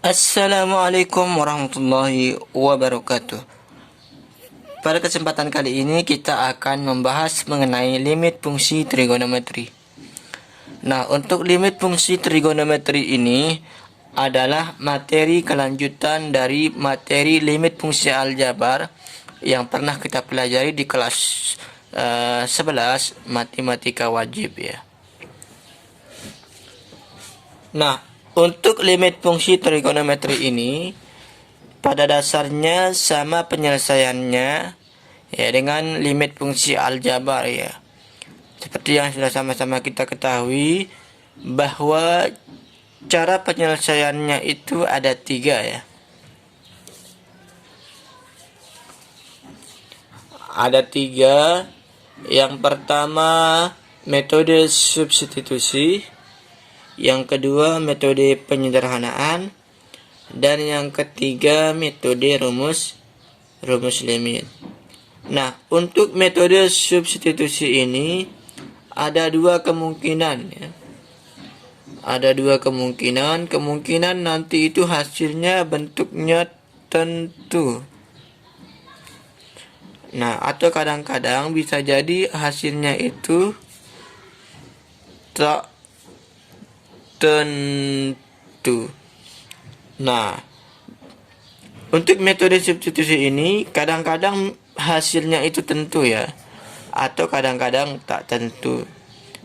Assalamualaikum warahmatullahi wabarakatuh. Pada kesempatan kali ini kita akan membahas mengenai limit fungsi trigonometri. Nah, untuk limit fungsi trigonometri ini adalah materi kelanjutan dari materi limit fungsi aljabar yang pernah kita pelajari di kelas 11 matematika wajib ya. Nah, untuk limit fungsi trigonometri ini pada dasarnya sama penyelesaiannya ya dengan limit fungsi aljabar ya. Seperti yang sudah sama-sama kita ketahui bahwa cara penyelesaiannya itu ada 3 ya. Ada 3. Yang pertama metode substitusi, yang kedua metode penyederhanaan, dan yang ketiga metode rumus limit. Nah, untuk metode substitusi ini ada 2 kemungkinan ya. Ada 2 kemungkinan. Kemungkinan nanti itu hasilnya bentuknya tentu. Nah, atau kadang-kadang bisa jadi hasilnya itu tak tentu. Nah, untuk metode substitusi ini kadang-kadang hasilnya itu tentu ya, atau kadang-kadang tak tentu.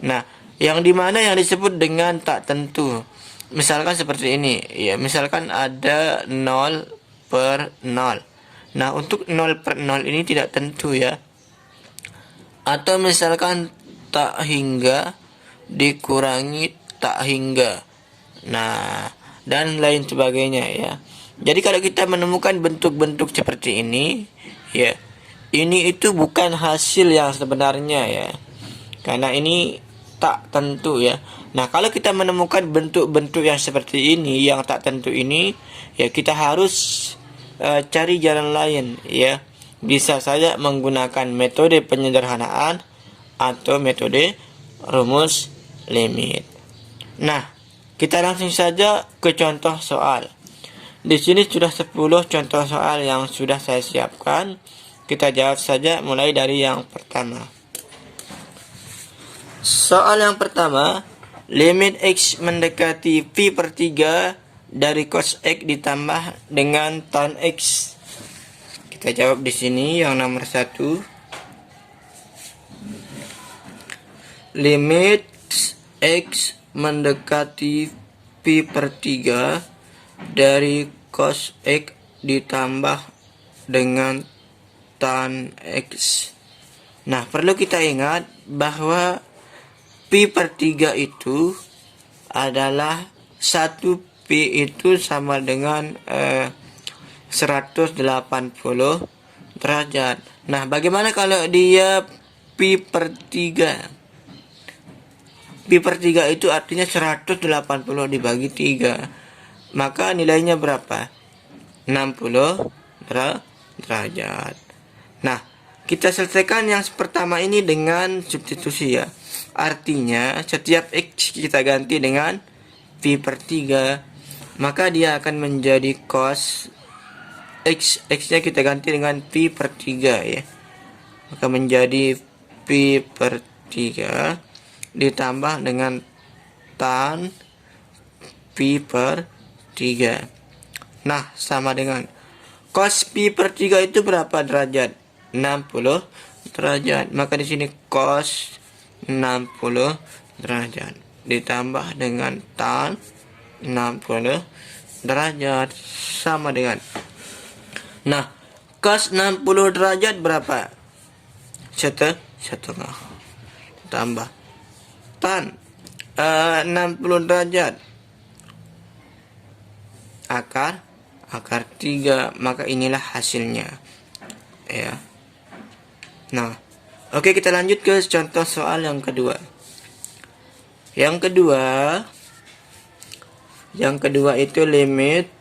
Nah, yang dimana yang disebut dengan tak tentu, misalkan seperti ini ya, misalkan ada 0/0. Nah, untuk 0/0 ini tidak tentu ya. Atau misalkan tak hingga dikurangi tak hingga. Nah, dan lain sebagainya ya. Jadi kalau kita menemukan bentuk-bentuk seperti ini ya, ini itu bukan hasil yang sebenarnya ya. Karena ini tak tentu ya. Nah, kalau kita menemukan bentuk-bentuk yang seperti ini, yang tak tentu ini, ya kita harus cari jalan lain ya. Bisa saja menggunakan metode penyederhanaan atau metode rumus limit. Nah, kita langsung saja ke contoh soal. Di sini sudah 10 contoh soal yang sudah saya siapkan. Kita jawab saja mulai dari yang pertama. Soal yang pertama, limit X mendekati Pi/3 dari cos X ditambah dengan tan X. Kita jawab di sini yang nomor 1. Limit X mendekati Pi/3 dari cos X ditambah dengan tan X. Nah, perlu kita ingat bahwa Pi/3 itu adalah 1 Pi itu sama dengan 180 derajat. Nah, bagaimana kalau dia Pi/3? Pi/3 itu artinya 180 dibagi 3. Maka nilainya berapa? 60 derajat. Nah, kita selesaikan yang pertama ini dengan substitusi ya. Artinya setiap X kita ganti dengan Pi/3, maka dia akan menjadi cos X. X-nya kita ganti dengan Pi/3 ya. Maka menjadi Pi/3 ditambah dengan tan Pi/3. Nah, sama dengan cos Pi/3 itu berapa derajat? 60 derajat. Maka di sini cos 60 derajat ditambah dengan tan 60 derajat sama dengan. Nah, cos 60 derajat berapa? Setengah. Tambah tan 60 derajat akar 3, maka inilah hasilnya ya. Nah, oke, kita lanjut ke contoh soal yang kedua. Yang kedua itu limit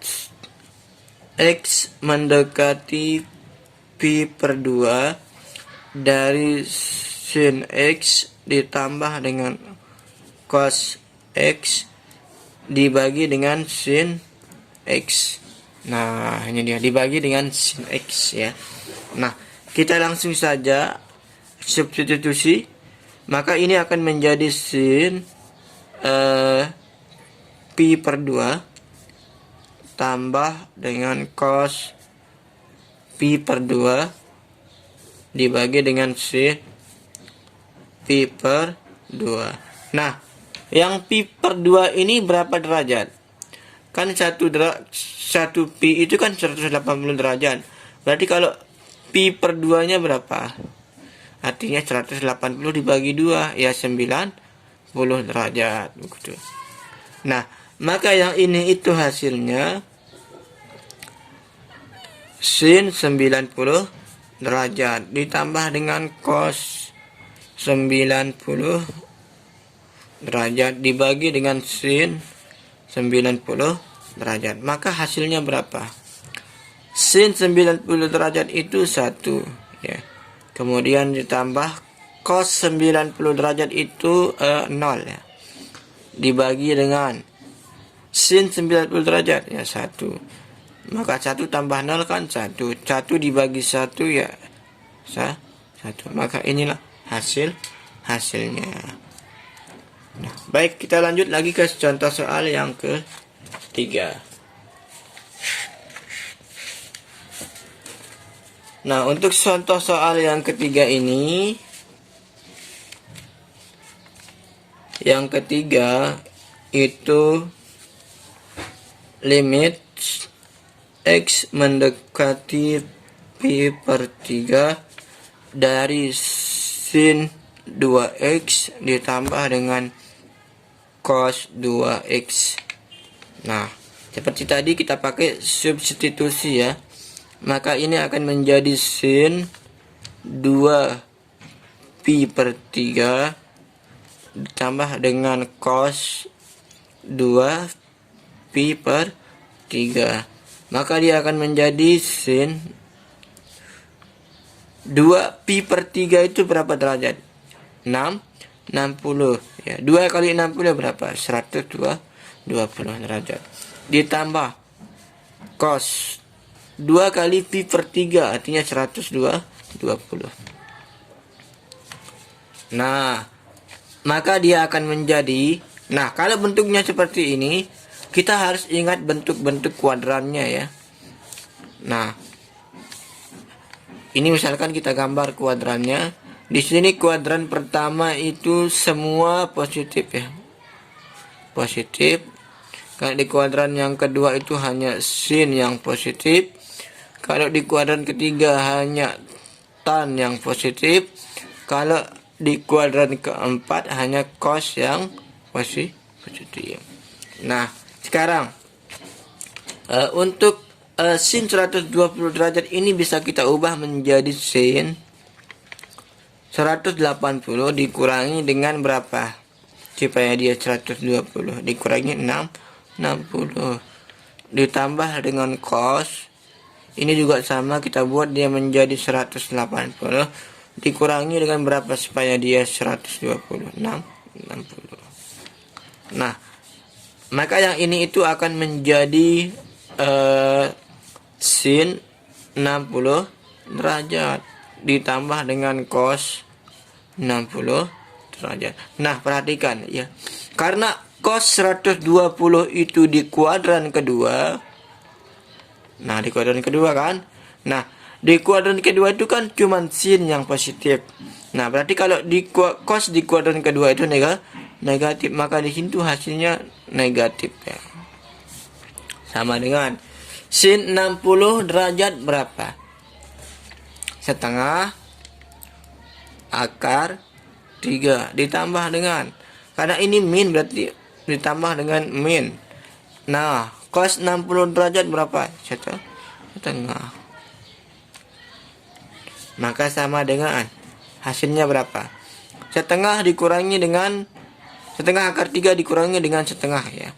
X mendekati Pi/2 dari sin X ditambah dengan cos X dibagi dengan sin X. Nah, ini dia dibagi dengan sin X ya. Nah, kita langsung saja substitusi. Maka ini akan menjadi sin pi per 2 tambah dengan cos pi per 2 dibagi dengan sin pi per 2. Nah, yang pi per 2 ini berapa derajat? Kan 1 pi itu kan 180 derajat. Berarti kalau pi per 2 nya berapa? Artinya 180 dibagi 2 ya 90 derajat begitu. Nah, maka yang ini itu hasilnya sin 90 derajat ditambah dengan cos 90 derajat dibagi dengan sin 90 derajat. Maka hasilnya berapa? Sin 90 derajat itu 1 ya. Kemudian ditambah cos 90 derajat itu 0 ya. Dibagi dengan sin 90 derajat ya 1. Maka 1 tambah 0 kan 1. 1 dibagi 1 ya 1. Maka inilah hasilnya. Nah, baik, kita lanjut lagi ke contoh soal yang ketiga. Nah, untuk contoh soal yang ketiga ini, yang ketiga itu limit X mendekati pi per 3 dari sin 2X ditambah dengan cos 2X. Nah, seperti tadi kita pakai substitusi ya. Maka ini akan menjadi sin 2 pi per 3 ditambah dengan cos 2 pi per 3. Maka dia akan menjadi sin 2 pi per 3 itu berapa derajat? 60 ya. 2 kali 60 berapa? 120 derajat. Ditambah cos 2 kali pi per 3 artinya 120. Nah, maka dia akan menjadi, nah kalau bentuknya seperti ini, kita harus ingat bentuk-bentuk kuadrannya ya. Nah, ini misalkan kita gambar kuadrannya. Di sini kuadran pertama itu semua positif ya. Positif. Kalau di kuadran yang kedua itu hanya sin yang positif. Kalau di kuadran ketiga hanya tan yang positif. Kalau di kuadran keempat hanya cos yang positif. Nah, sekarang untuk sin 120 derajat ini bisa kita ubah menjadi sin 180 dikurangi dengan berapa? Supaya dia 120 dikurangi 60 ditambah dengan cos. Ini juga sama, kita buat dia menjadi 180 dikurangi dengan berapa supaya dia 120? 60. Nah, maka yang ini itu akan menjadi sin 60 derajat ditambah dengan cos 60 derajat. Nah, perhatikan ya. Karena cos 120 itu di kuadran kedua. Nah, di kuadran kedua kan. Nah, di kuadran kedua itu kan cuma sin yang positif. Nah, berarti kalau di cos di kuadran kedua itu negatif, maka di sini tuh hasilnya negatif ya. Sama dengan sin 60 derajat berapa? Setengah akar 3 ditambah dengan, karena ini min berarti ditambah dengan min. Nah, cos 60 derajat berapa? Setengah. Maka sama dengan hasilnya berapa? Setengah dikurangi dengan setengah akar 3 dikurangi dengan setengah ya.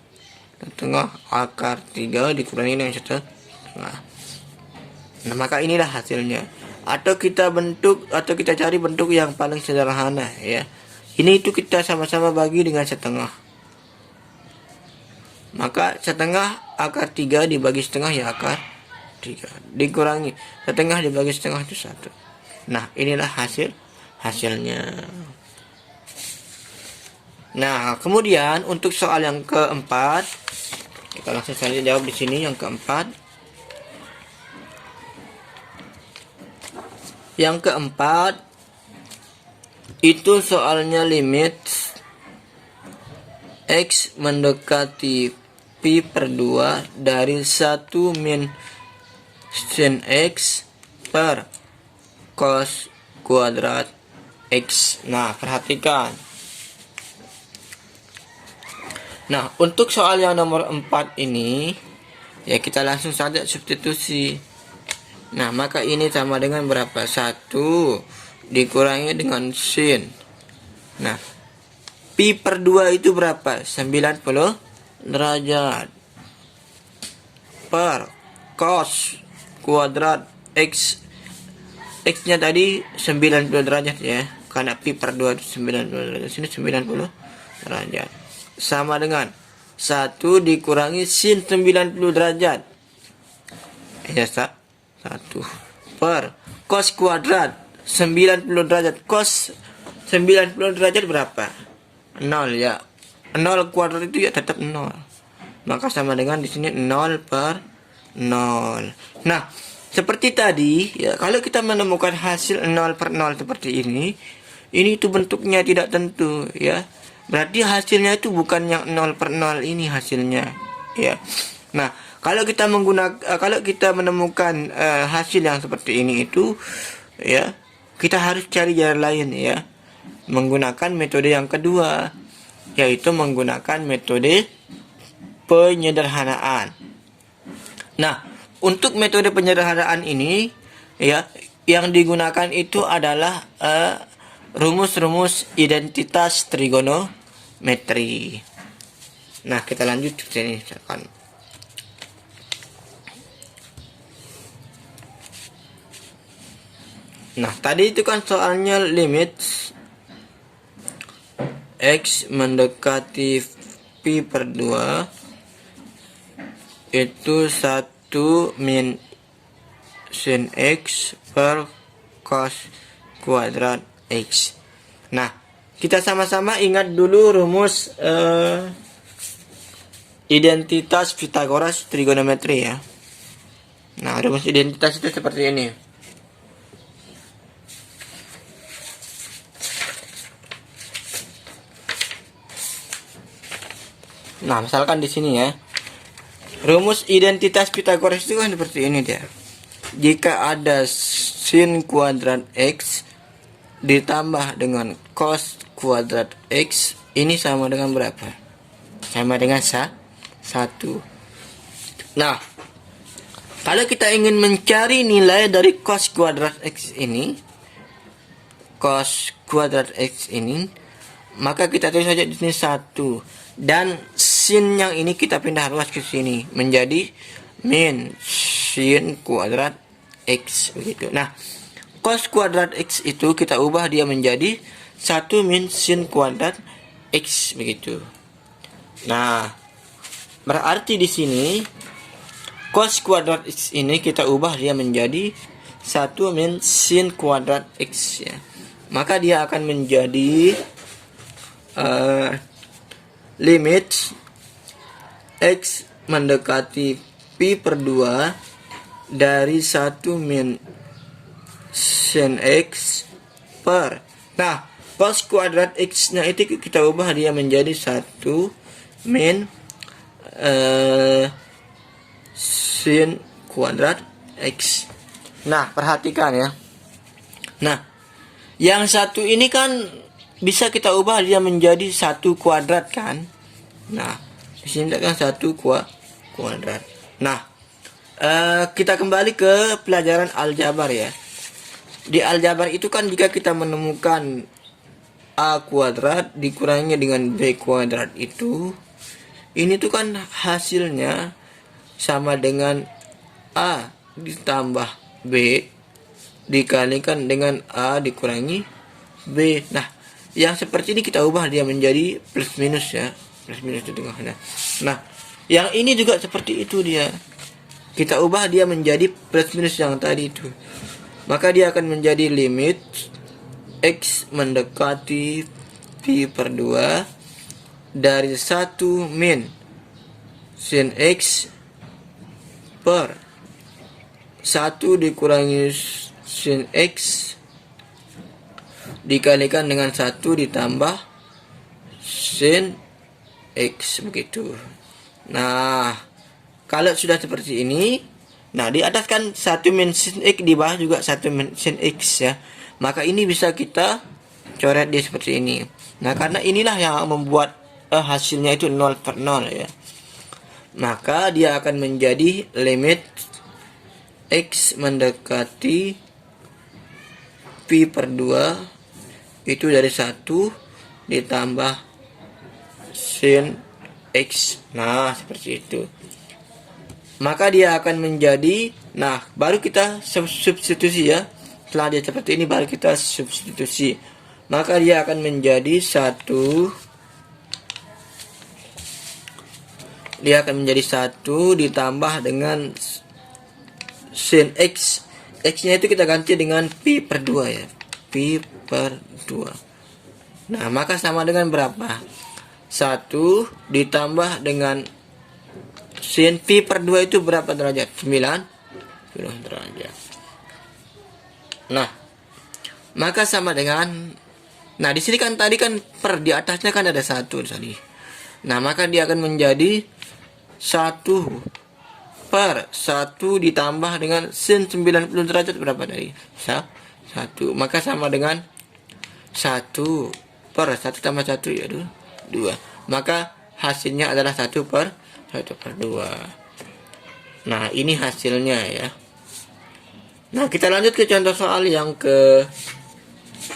Setengah akar 3 dikurangi dengan setengah. Nah, maka inilah hasilnya. Atau kita cari bentuk yang paling sederhana ya. Ini itu kita sama-sama bagi dengan setengah. Maka setengah akar 3 dibagi setengah ya akar 3. Dikurangi setengah dibagi setengah itu 1. Nah, inilah hasilnya. Nah, kemudian untuk soal yang keempat, kita langsung saja jawab di sini yang keempat. Yang keempat itu soalnya limit X mendekati pi per 2 dari 1 min sin X per cos kuadrat X. Nah, perhatikan. Nah, untuk soal yang nomor 4 ini, ya kita langsung saja substitusi. Nah, maka ini sama dengan berapa? 1 dikurangi dengan sin. Nah, pi per 2 itu berapa? 90 derajat. Per cos kuadrat X. X-nya tadi 90 derajat ya. Karena pi per 2 itu 90 derajat. Sini 90 derajat. Sama dengan 1 dikurangi sin 90 derajat. Ya, 1 per cos kuadrat 90 derajat. Cos 90 derajat berapa? 0 ya. 0 kuadrat itu ya tetap 0. Maka sama dengan di sini 0 per 0. Nah, seperti tadi ya, kalau kita menemukan hasil 0 per 0 seperti ini itu bentuknya tidak tentu ya. Berarti hasilnya itu bukan yang 0 per 0 ini hasilnya ya. Nah, kalau kita menemukan hasil yang seperti ini itu ya, kita harus cari jalan lain ya, menggunakan metode yang kedua, yaitu menggunakan metode penyederhanaan. Nah, untuk metode penyederhanaan ini ya, yang digunakan itu adalah rumus-rumus identitas trigonometri. Nah, kita lanjut ke sini misalkan. Nah, tadi itu kan soalnya limit X mendekati pi per 2 itu 1 min sin X per cos kuadrat X. Nah, kita sama-sama ingat dulu rumus identitas Pythagoras trigonometri ya. Nah, rumus identitas itu seperti ini. Nah, misalkan di sini ya, rumus identitas Pythagoras itu kan seperti ini dia. Jika ada sin kuadrat X ditambah dengan cos kuadrat X, ini sama dengan berapa? Sama dengan 1. Nah, kalau kita ingin mencari nilai dari cos kuadrat X ini, maka kita tulis saja di sini 1. Dan sin yang ini kita pindah ruas ke sini menjadi min sin kuadrat X begitu. Nah, cos kuadrat X itu kita ubah dia menjadi 1 min sin kuadrat X begitu. Nah, berarti di sini cos kuadrat X ini kita ubah dia menjadi 1 min sin kuadrat X ya. Maka dia akan menjadi limit X mendekati pi per 2 dari 1 min sin X per, nah, cos kuadrat X nya itu kita ubah dia menjadi 1 min sin kuadrat X. Nah, perhatikan ya. Nah, yang satu ini kan bisa kita ubah dia menjadi 1 kuadrat kan. Nah, di sini kan 1 kuadrat. Nah, kita kembali ke pelajaran aljabar ya. Di aljabar itu kan jika kita menemukan A kuadrat dikurangi dengan B kuadrat itu, ini tuh kan hasilnya sama dengan A ditambah B dikalikan dengan A dikurangi B. Nah, yang seperti ini kita ubah dia menjadi plus minus ya, plus minus di tengahnya. Nah, Yang ini juga seperti itu dia. Kita ubah dia menjadi plus minus yang tadi itu. Maka dia akan menjadi limit X mendekati Pi per 2 dari 1 min sin X per 1 dikurangi sin X dikalikan dengan 1 ditambah sin X, begitu. Nah, kalau sudah seperti ini, nah di atas kan 1 min sin X, di bawah juga 1 min sin X ya. Maka ini bisa kita coret dia seperti ini. Nah, karena inilah yang membuat hasilnya itu 0 per 0 ya. Maka dia akan menjadi limit X mendekati Pi per 2 itu dari 1 ditambah sin X. Nah, seperti itu. Maka dia akan menjadi, nah baru kita substitusi ya. Setelah dia seperti ini baru kita substitusi. Maka dia akan menjadi 1, dia akan menjadi 1 ditambah dengan sin X. X-nya itu kita ganti dengan Pi per 2 ya. Pi per 2. Nah, maka sama dengan berapa? 1 ditambah dengan sin Pi per 2 itu berapa derajat? 90 derajat. Nah, maka sama dengan, nah di sini kan tadi kan per, di atasnya kan ada 1 tadi. Nah, maka dia akan menjadi 1 per 1 ditambah dengan sin 90 derajat berapa tadi? 1. Maka sama dengan 1 per 1 tambah 1 ya 2. Maka hasilnya adalah 1 per 2. Nah, ini hasilnya ya. Nah, kita lanjut ke contoh soal yang ke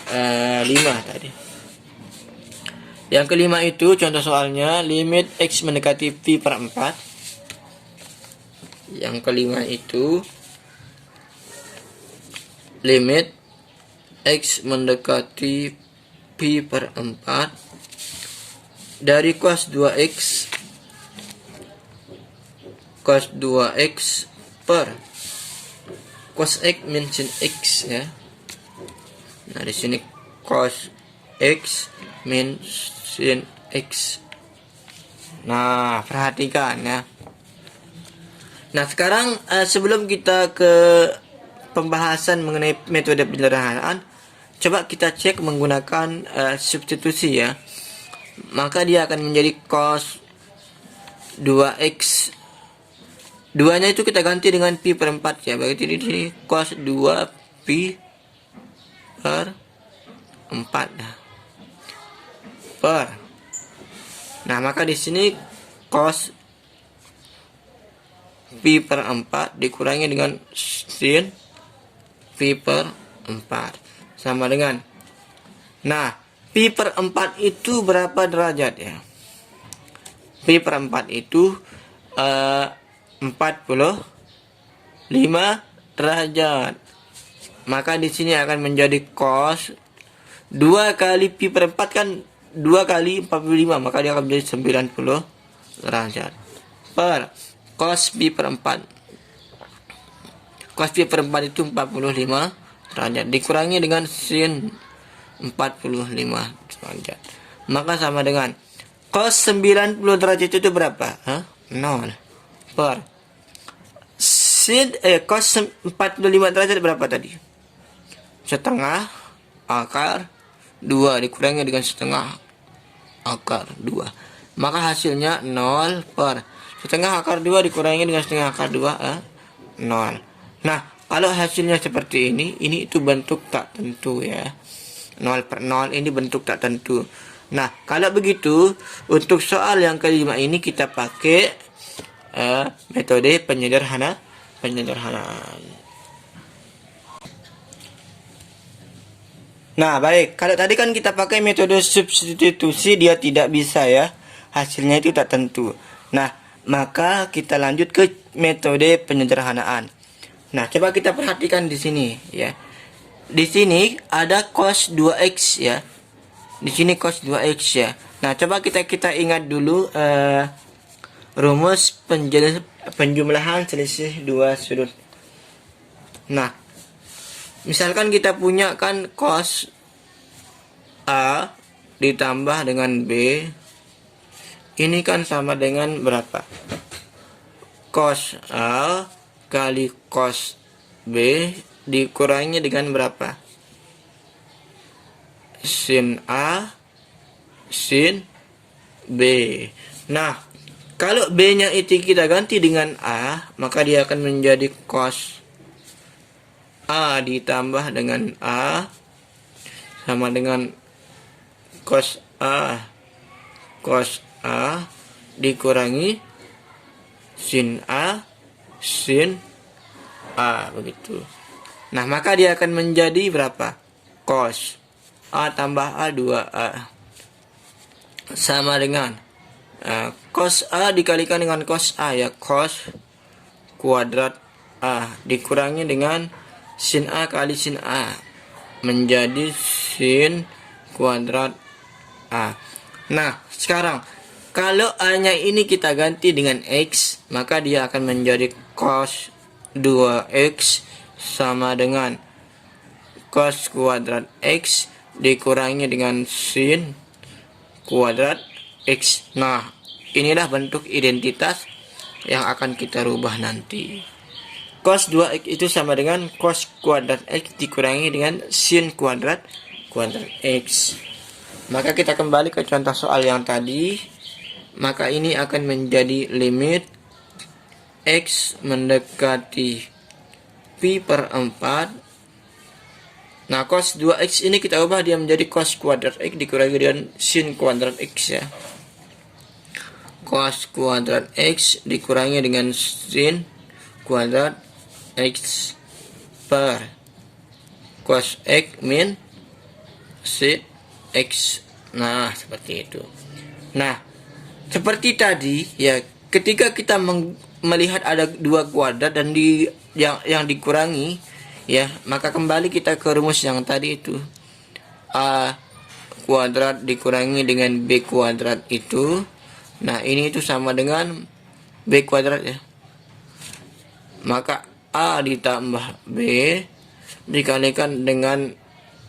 5 tadi. Yang kelima itu contoh soalnya limit X mendekati Pi per 4. Yang kelima itu limit X mendekati Pi per 4 dari cos 2X per cos X min sin X ya. Nah, di sini cos X min sin X. Nah, perhatikan ya. Nah, sekarang sebelum kita ke pembahasan mengenai metode penyederhanaan, coba kita cek menggunakan substitusi ya. Maka dia akan menjadi cos 2X. 2-nya itu kita ganti dengan Pi per 4 ya. Berarti di sini cos 2 Pi per 4 per. Nah, maka di sini cos Pi per 4 dikurangi dengan sin Pi per 4 sama dengan, nah Pi per 4 itu berapa derajat ya? Pi per 4 itu 45 derajat. Maka di sini akan menjadi cos 2 kali Pi per 4 kan 2 kali 45, maka dia akan menjadi 90 derajat per cos Pi per 4. Cos Pi per 4 itu 45 derajat dikurangi dengan sin 45 derajat. Maka sama dengan cos 90 derajat itu berapa? 0 per sin cos 45 derajat berapa tadi? Setengah akar 2 dikurangi dengan setengah akar 2. Maka hasilnya 0 per setengah akar 2 dikurangi dengan setengah akar 2 0. Nah, kalau hasilnya seperti ini itu bentuk tak tentu ya. 0 per 0 ini bentuk tak tentu. Nah, kalau begitu untuk soal yang kelima ini kita pakai metode penyederhanaan. Nah, baik. Kalau tadi kan kita pakai metode substitusi, dia tidak bisa ya. Hasilnya itu tak tentu. Nah, maka kita lanjut ke metode penyederhanaan. Nah, coba kita perhatikan di sini ya. Di sini ada cos 2x ya. Di sini cos 2x ya. Nah, coba kita ingat dulu rumus penjumlahan selisih dua sudut. Nah, misalkan kita punya kan cos A ditambah dengan B, ini kan sama dengan berapa? Cos A kali cos B dikurangi dengan berapa? Sin A sin B. Nah, kalau B-nya itu kita ganti dengan A, maka dia akan menjadi cos A ditambah dengan A sama dengan cos A dikurangi sin A sin A, begitu. Nah, maka dia akan menjadi berapa? Cos A tambah A 2A sama dengan cos A dikalikan dengan cos A, ya, cos kuadrat A dikurangi dengan sin A kali sin A menjadi sin kuadrat A. Nah, sekarang kalau A-nya ini kita ganti dengan X, maka dia akan menjadi cos 2X sama dengan cos kuadrat X dikurangi dengan sin kuadrat X. Nah, inilah bentuk identitas yang akan kita rubah nanti. Cos 2X itu sama dengan cos kuadrat X dikurangi dengan sin kuadrat X. Maka kita kembali ke contoh soal yang tadi. Maka ini akan menjadi limit X mendekati pi per 4. Nah, cos 2X ini kita ubah dia menjadi cos kuadrat X dikurangi dengan sin kuadrat X, ya. Cos kuadrat X dikurangi dengan sin kuadrat X per cos X min sin X. Nah, seperti itu. Nah, seperti tadi, ya, ketika kita melihat ada dua kuadrat dan yang dikurangi, ya, maka kembali kita ke rumus yang tadi itu. A kuadrat dikurangi dengan B kuadrat itu. Nah, ini itu sama dengan B kuadrat, ya. Maka A ditambah B dikalikan dengan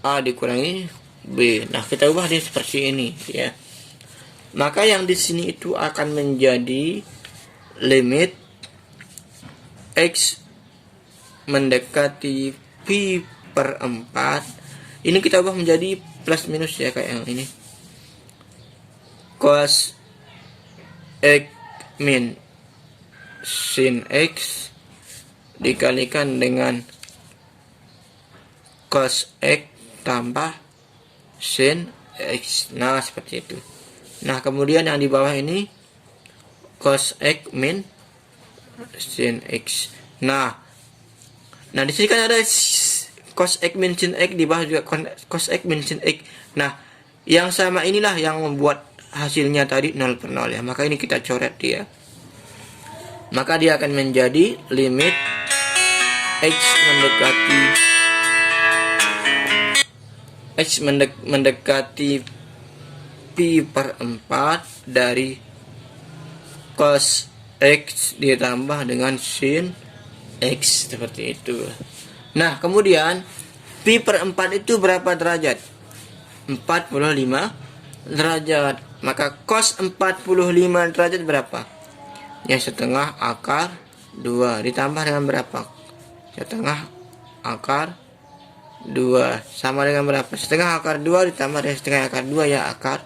A dikurangi B. Nah, kita ubah dia seperti ini, ya. Maka yang di sini itu akan menjadi limit X mendekati pi per 4. Ini kita ubah menjadi plus minus, ya, kayak yang ini. Cos X min sin X dikalikan dengan cos X tambah sin X. Nah, seperti itu. Nah, kemudian yang di bawah ini cos X min sin X. Nah, di sini kan ada cos X min sin X, di bawah juga cos X min sin X. Nah, yang sama inilah yang membuat hasilnya tadi 0 per 0, ya. Maka ini kita coret dia. Maka dia akan menjadi limit X mendekati pi per 4 dari cos X ditambah dengan sin X, seperti itu. Nah, kemudian pi per 4 itu berapa derajat? 45 derajat. Maka cos 45 derajat berapa? Ya, setengah akar 2 ditambah dengan berapa? Setengah akar 2 sama dengan berapa? Setengah akar 2 ditambah dengan setengah akar 2, ya, akar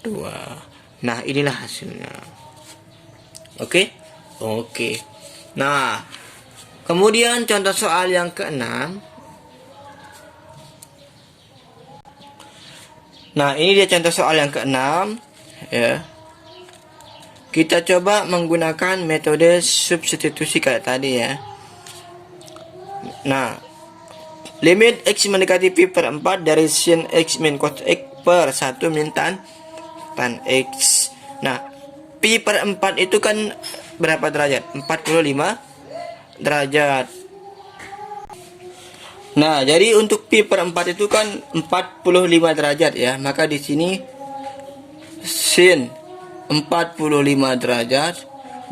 2. Nah, inilah hasilnya. Oke? Nah, kemudian contoh soal yang ke-6. Nah, ini dia contoh soal yang ke-6, ya. Kita coba menggunakan metode substitusi kayak tadi, ya. Nah, limit X mendekati pi per 4 dari sin X min cos X per 1 min tan X. Nah, pi per 4 itu kan berapa derajat? 45 derajat. Nah, jadi untuk pi per 4 itu kan 45 derajat, ya. Maka di sini sin 45 derajat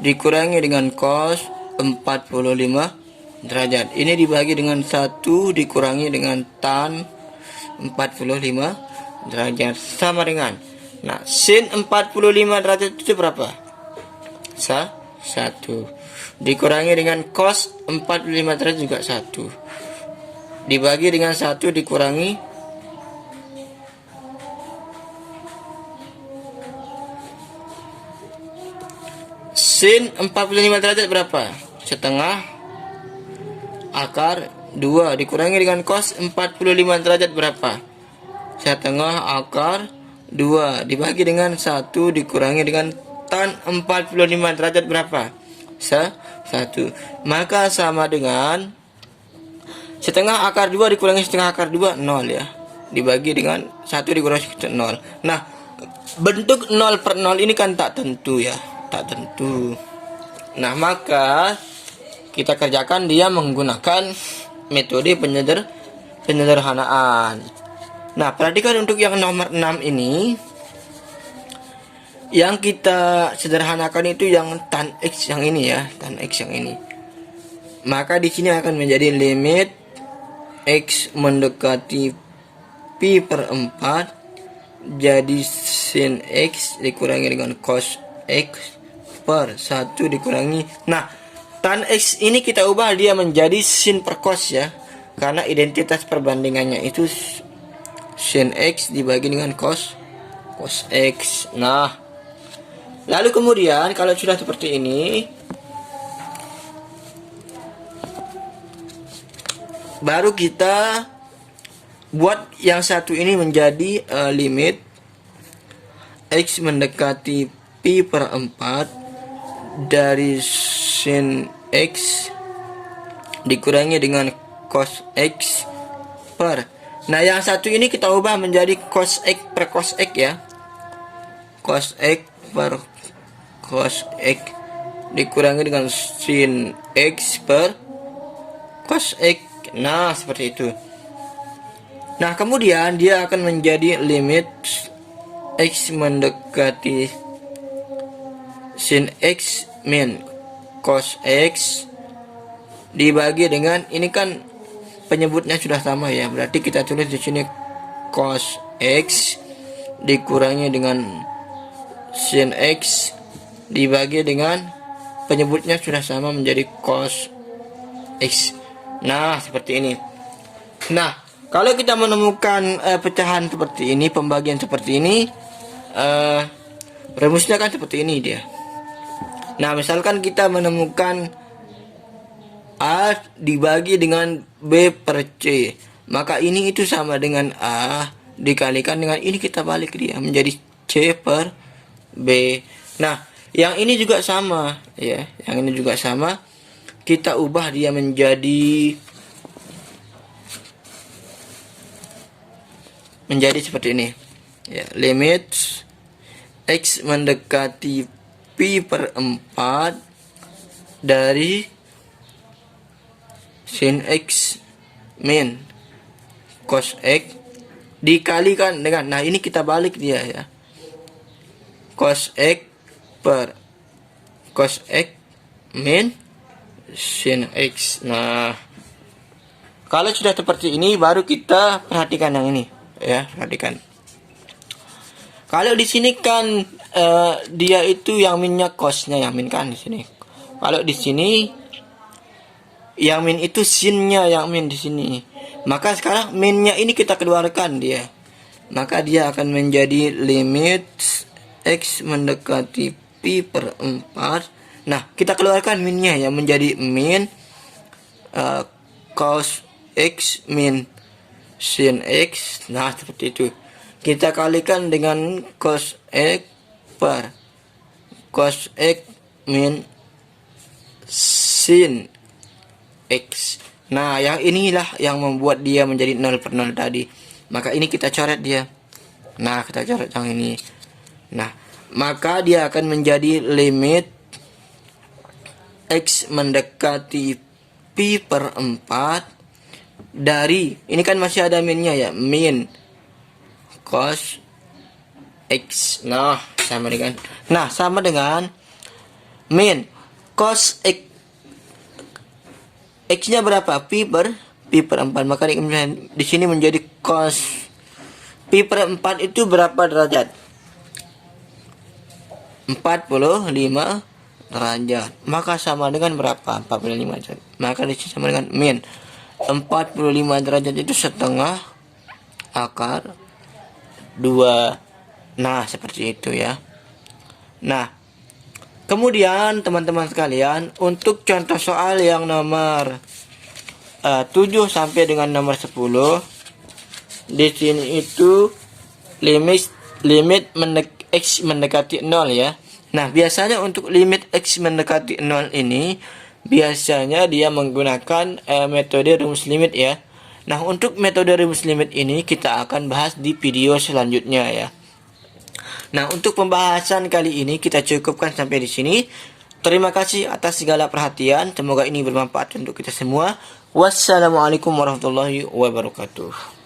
dikurangi dengan cos 45 derajat. Ini dibagi dengan 1 dikurangi dengan tan 45 derajat sama dengan. Nah, sin 45 derajat itu berapa? 1 dikurangi dengan cos 45 derajat juga 1 dibagi dengan 1 dikurangi sin 45 derajat berapa? Setengah akar 2 dikurangi dengan cos 45 derajat berapa? Setengah akar 2 dibagi dengan 1 dikurangi dengan tan 45 derajat berapa? 1. Maka sama dengan setengah akar 2 dikurangi setengah akar 2 0 ya. Dibagi dengan 1 dikurangi 0. Nah, bentuk 0 per 0 ini kan tak tentu ya. Tak tentu. Nah, maka kita kerjakan dia menggunakan metode penyederhanaan. Nah, perhatikan untuk yang nomor 6 ini. Yang kita sederhanakan itu yang tan X yang ini ya, tan X yang ini. Maka di sini akan menjadi limit X mendekati pi per 4 jadi sin X dikurangi dengan cos X per 1 dikurangi. Nah, tan X ini kita ubah dia menjadi sin per cos ya. Karena identitas perbandingannya itu sin X dibagi dengan cos X. Nah, lalu kemudian kalau sudah seperti ini, baru kita buat yang satu ini menjadi limit X mendekati pi per 4 dari sin X dikurangi dengan cos X per. Nah, yang satu ini kita ubah menjadi cos X per cos X ya. Cos X per cos X dikurangi dengan sin X per cos X. Nah, seperti itu. Nah, kemudian dia akan menjadi limit X mendekati sin X min cos X dibagi dengan, ini kan penyebutnya sudah sama ya. Berarti kita tulis di sini cos X dikurangi dengan sin X dibagi dengan penyebutnya sudah sama menjadi cos X. Nah, seperti ini. Nah, kalau kita menemukan pecahan seperti ini, pembagian seperti ini, rumusnya kan seperti ini dia. Nah, misalkan kita menemukan A dibagi dengan B per C, maka ini itu sama dengan A dikalikan dengan ini, kita balik dia menjadi C per B. Nah, yang ini juga sama ya, yang ini juga sama. Kita ubah dia menjadi seperti ini ya, limit X mendekati pi per 4 dari sin X min cos X dikalikan dengan, nah ini kita balik dia ya, cos X per cos X min sin X. Nah, kalau sudah seperti ini baru kita perhatikan yang ini ya, perhatikan. Kalau di sini kan dia itu yang minnya cosnya yang min kan di sini. Kalau di sini yang min itu sinnya yang min di sini. Maka sekarang minnya ini kita keluarkan dia. Maka dia akan menjadi limit X mendekati pi per 4. Nah, kita keluarkan minnya ya menjadi min cos X min sin X. Nah, seperti itu. Kita kalikan dengan cos X per cos X min sin X. Nah, yang inilah yang membuat dia menjadi 0 per 0 tadi. Maka ini kita coret dia. Nah, kita coret yang ini. Nah, maka dia akan menjadi limit X mendekati pi per 4 dari, ini kan masih ada minnya ya, min cos X. Nah, sama dengan, Nah, sama dengan min cos X-nya berapa? Pi per 4. Maka di sini menjadi cos pi per 4 itu berapa derajat? 45 derajat. Maka sama dengan berapa? 45 derajat. Maka di sini sama dengan min 45 derajat itu setengah akar 2. Nah, seperti itu ya. Nah, kemudian teman-teman sekalian, untuk contoh soal yang nomor 7 sampai dengan nomor 10, di sini itu limit X mendekati 0 ya. Nah, biasanya untuk limit X mendekati 0 ini biasanya dia menggunakan metode rumus limit ya. Nah, untuk metode rumus limit ini kita akan bahas di video selanjutnya ya. Nah, untuk pembahasan kali ini kita cukupkan sampai di sini. Terima kasih atas segala perhatian. Semoga ini bermanfaat untuk kita semua. Wassalamualaikum warahmatullahi wabarakatuh.